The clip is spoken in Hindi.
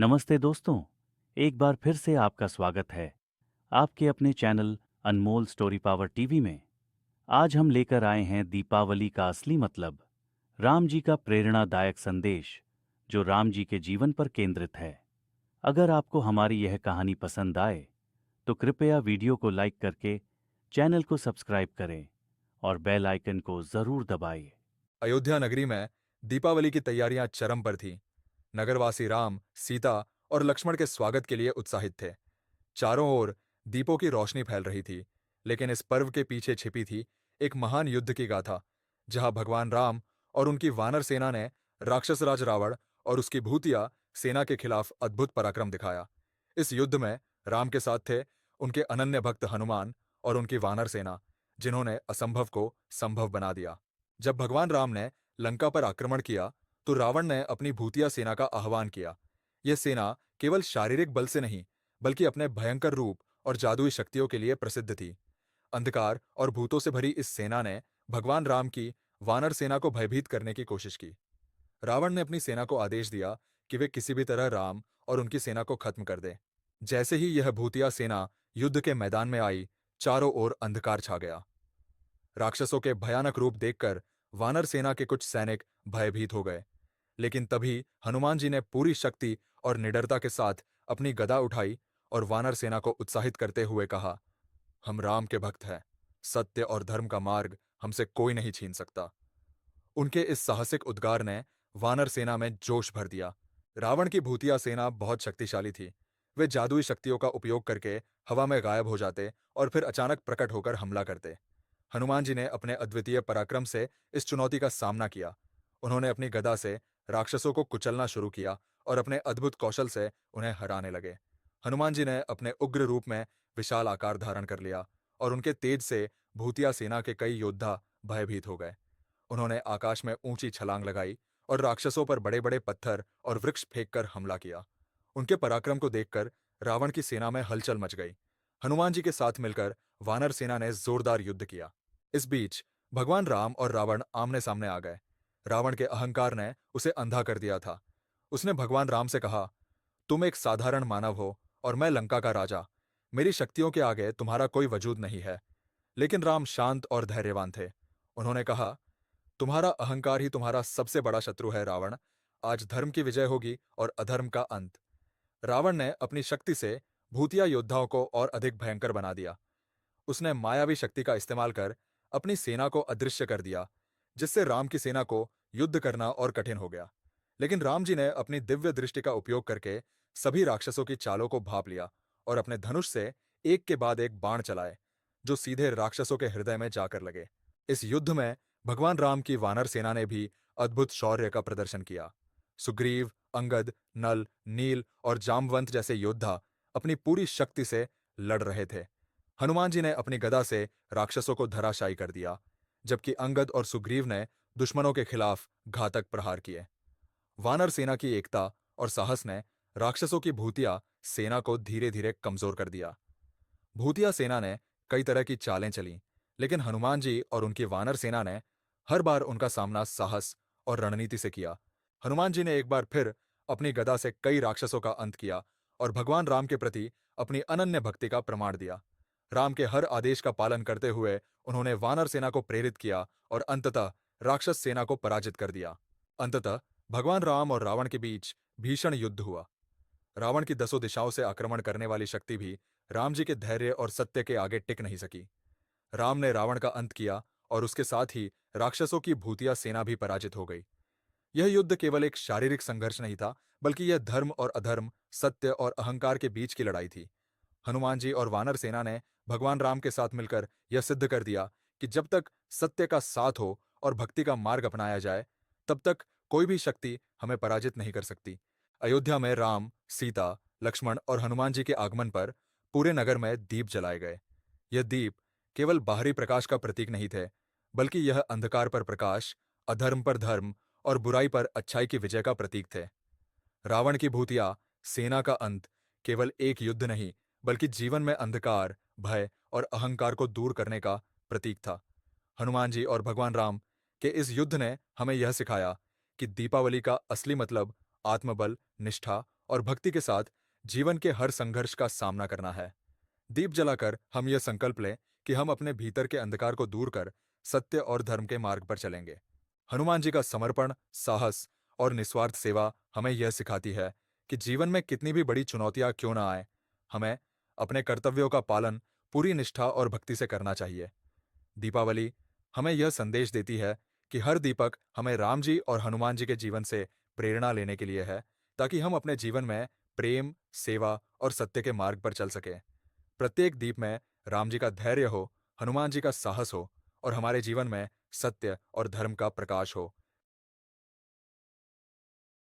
नमस्ते दोस्तों। एक बार फिर से आपका स्वागत है आपके अपने चैनल अनमोल स्टोरी पावर टीवी में। आज हम लेकर आए हैं दीपावली का असली मतलब, राम जी का प्रेरणादायक संदेश जो राम जी के जीवन पर केंद्रित है। अगर आपको हमारी यह कहानी पसंद आए तो कृपया वीडियो को लाइक करके चैनल को सब्सक्राइब करें और बेल आइकन को जरूर दबाएं। अयोध्या नगरी में दीपावली की तैयारियां चरम पर थीं। नगरवासी राम, सीता और लक्ष्मण के स्वागत के लिए उत्साहित थे। चारों ओर दीपों की रोशनी फैल रही थी, लेकिन इस पर्व के पीछे छिपी थी एक महान युद्ध की गाथा, जहां भगवान राम और उनकी वानर सेना ने राक्षस राज रावण और उसकी भूतिया सेना के खिलाफ अद्भुत पराक्रम दिखाया। इस युद्ध में राम के साथ थे उनके अनन्य भक्त हनुमान और उनकी वानर सेना, जिन्होंने असंभव को संभव बना दिया। जब भगवान राम ने लंका पर आक्रमण किया, तो रावण ने अपनी भूतिया सेना का आह्वान किया। यह सेना केवल शारीरिक बल से नहीं, बल्कि अपने भयंकर रूप और जादुई शक्तियों के लिए प्रसिद्ध थी। अंधकार और भूतों से भरी इस सेना ने भगवान राम की वानर सेना को भयभीत करने की कोशिश की। रावण ने अपनी सेना को आदेश दिया कि वे किसी भी तरह राम और उनकी सेना को खत्म कर दें। जैसे ही यह भूतिया सेना युद्ध के मैदान में आई, चारों ओर अंधकार छा गया। राक्षसों के भयानक रूप देखकर वानर सेना के कुछ सैनिक भयभीत हो गए। लेकिन तभी हनुमान जी ने पूरी शक्ति और निडरता के साथ अपनी गदा उठाई और वानर सेना को उत्साहित करते हुए कहा, हम राम के भक्त हैं। सत्य और धर्म का मार्ग हमसे कोई नहीं छीन सकता। उनके इस साहसिक उद्गार ने वानर सेना में जोश भर दिया। रावण की भूतिया सेना बहुत शक्तिशाली थी। वे जादुई शक्तियों का उपयोग करके हवा में गायब हो जाते और फिर अचानक प्रकट होकर हमला करते। हनुमान जी ने अपने अद्वितीय पराक्रम से इस चुनौती का सामना किया। उन्होंने अपनी गदा से राक्षसों को कुचलना शुरू किया और अपने अद्भुत कौशल से उन्हें हराने लगे। हनुमान जी ने अपने उग्र रूप में विशाल आकार धारण कर लिया और उनके तेज से भूतिया सेना के कई योद्धा भयभीत हो गए। उन्होंने आकाश में ऊंची छलांग लगाई और राक्षसों पर बड़े बड़े पत्थर और वृक्ष फेंककर हमला किया। उनके पराक्रम को देखकर रावण की सेना में हलचल मच गई। हनुमान जी के साथ मिलकर वानर सेना ने जोरदार युद्ध किया। इस बीच भगवान राम और रावण आमने सामने आ गए। रावण के अहंकार ने उसे अंधा कर दिया था। उसने भगवान राम से कहा, तुम एक साधारण मानव हो और मैं लंका का राजा। मेरी शक्तियों के आगे तुम्हारा कोई वजूद नहीं है। लेकिन राम शांत और धैर्यवान थे। उन्होंने कहा, तुम्हारा अहंकार ही तुम्हारा सबसे बड़ा शत्रु है रावण। आज धर्म की विजय होगी और अधर्म का अंत। रावण ने अपनी शक्ति से भूतिया योद्धाओं को और अधिक भयंकर बना दिया। उसने मायावी शक्ति का इस्तेमाल कर अपनी सेना को अदृश्य कर दिया, जिससे राम की सेना को युद्ध करना और कठिन हो गया। लेकिन राम जी ने अपनी दिव्य दृष्टि का उपयोग करके सभी राक्षसों की चालों को भांप लिया और अपने धनुष से एक के बाद एक बाण चलाए, जो सीधे राक्षसों के हृदय में जाकर लगे। इस युद्ध में भगवान राम की वानर सेना ने भी अद्भुत शौर्य का प्रदर्शन किया। सुग्रीव, अंगद, नल, नील और जामवंत जैसे योद्धा अपनी पूरी शक्ति से लड़ रहे थे। हनुमान जी ने अपनी गदा से राक्षसों को धराशायी कर दिया, जबकि अंगद और सुग्रीव ने दुश्मनों के खिलाफ घातक प्रहार किए। वानर सेना की एकता और साहस ने राक्षसों की भूतिया सेना को धीरे धीरे कमजोर कर दिया। भूतिया सेना ने कई तरह की चालें चलीं, लेकिन हनुमान जी और उनकी वानर सेना ने हर बार उनका सामना साहस और रणनीति से किया। हनुमान जी ने एक बार फिर अपनी गदा से कई राक्षसों का अंत किया और भगवान राम के प्रति अपनी अनन्य भक्ति का प्रमाण दिया। राम के हर आदेश का पालन करते हुए उन्होंने वानर सेना को प्रेरित किया और अंततः राक्षस सेना को पराजित कर दिया। अंततः भगवान राम और रावण के बीच भीषण युद्ध हुआ। रावण की दसों दिशाओं से आक्रमण करने वाली शक्ति भी राम जी के धैर्य और सत्य के आगे टिक नहीं सकी। राम ने रावण का अंत किया और उसके साथ ही राक्षसों की भूतिया सेना भी पराजित हो गई। यह युद्ध केवल एक शारीरिक संघर्ष नहीं था, बल्कि यह धर्म और अधर्म, सत्य और अहंकार के बीच की लड़ाई थी। हनुमान जी और वानर सेना ने भगवान राम के साथ मिलकर यह सिद्ध कर दिया कि जब तक सत्य का साथ हो और भक्ति का मार्ग अपनाया जाए, तब तक कोई भी शक्ति हमें पराजित नहीं कर सकती। अयोध्या में राम, सीता, लक्ष्मण और हनुमान जी के आगमन पर पूरे नगर में दीप जलाए गए। यह दीप केवल बाहरी प्रकाश का प्रतीक नहीं थे, बल्कि यह अंधकार पर प्रकाश, अधर्म पर धर्म और बुराई पर अच्छाई की विजय का प्रतीक थे। रावण की भूतिया सेना का अंत केवल एक युद्ध नहीं, बल्कि जीवन में अंधकार, भय और अहंकार को दूर करने का प्रतीक था। हनुमान जी और भगवान राम के इस युद्ध ने हमें यह सिखाया कि दीपावली का असली मतलब आत्मबल, निष्ठा और भक्ति के साथ जीवन के हर संघर्ष का सामना करना है। दीप जलाकर हम यह संकल्प लें कि हम अपने भीतर के अंधकार को दूर कर सत्य और धर्म के मार्ग पर चलेंगे। हनुमान जी का समर्पण, साहस और निस्वार्थ सेवा हमें यह सिखाती है कि जीवन में कितनी भी बड़ी चुनौतियां क्यों ना आए, हमें अपने कर्तव्यों का पालन पूरी निष्ठा और भक्ति से करना चाहिए। दीपावली हमें यह संदेश देती है कि हर दीपक हमें राम जी और हनुमान जी के जीवन से प्रेरणा लेने के लिए है, ताकि हम अपने जीवन में प्रेम, सेवा और सत्य के मार्ग पर चल सकें। प्रत्येक दीप में राम जी का धैर्य हो, हनुमान जी का साहस हो और हमारे जीवन में सत्य और धर्म का प्रकाश हो।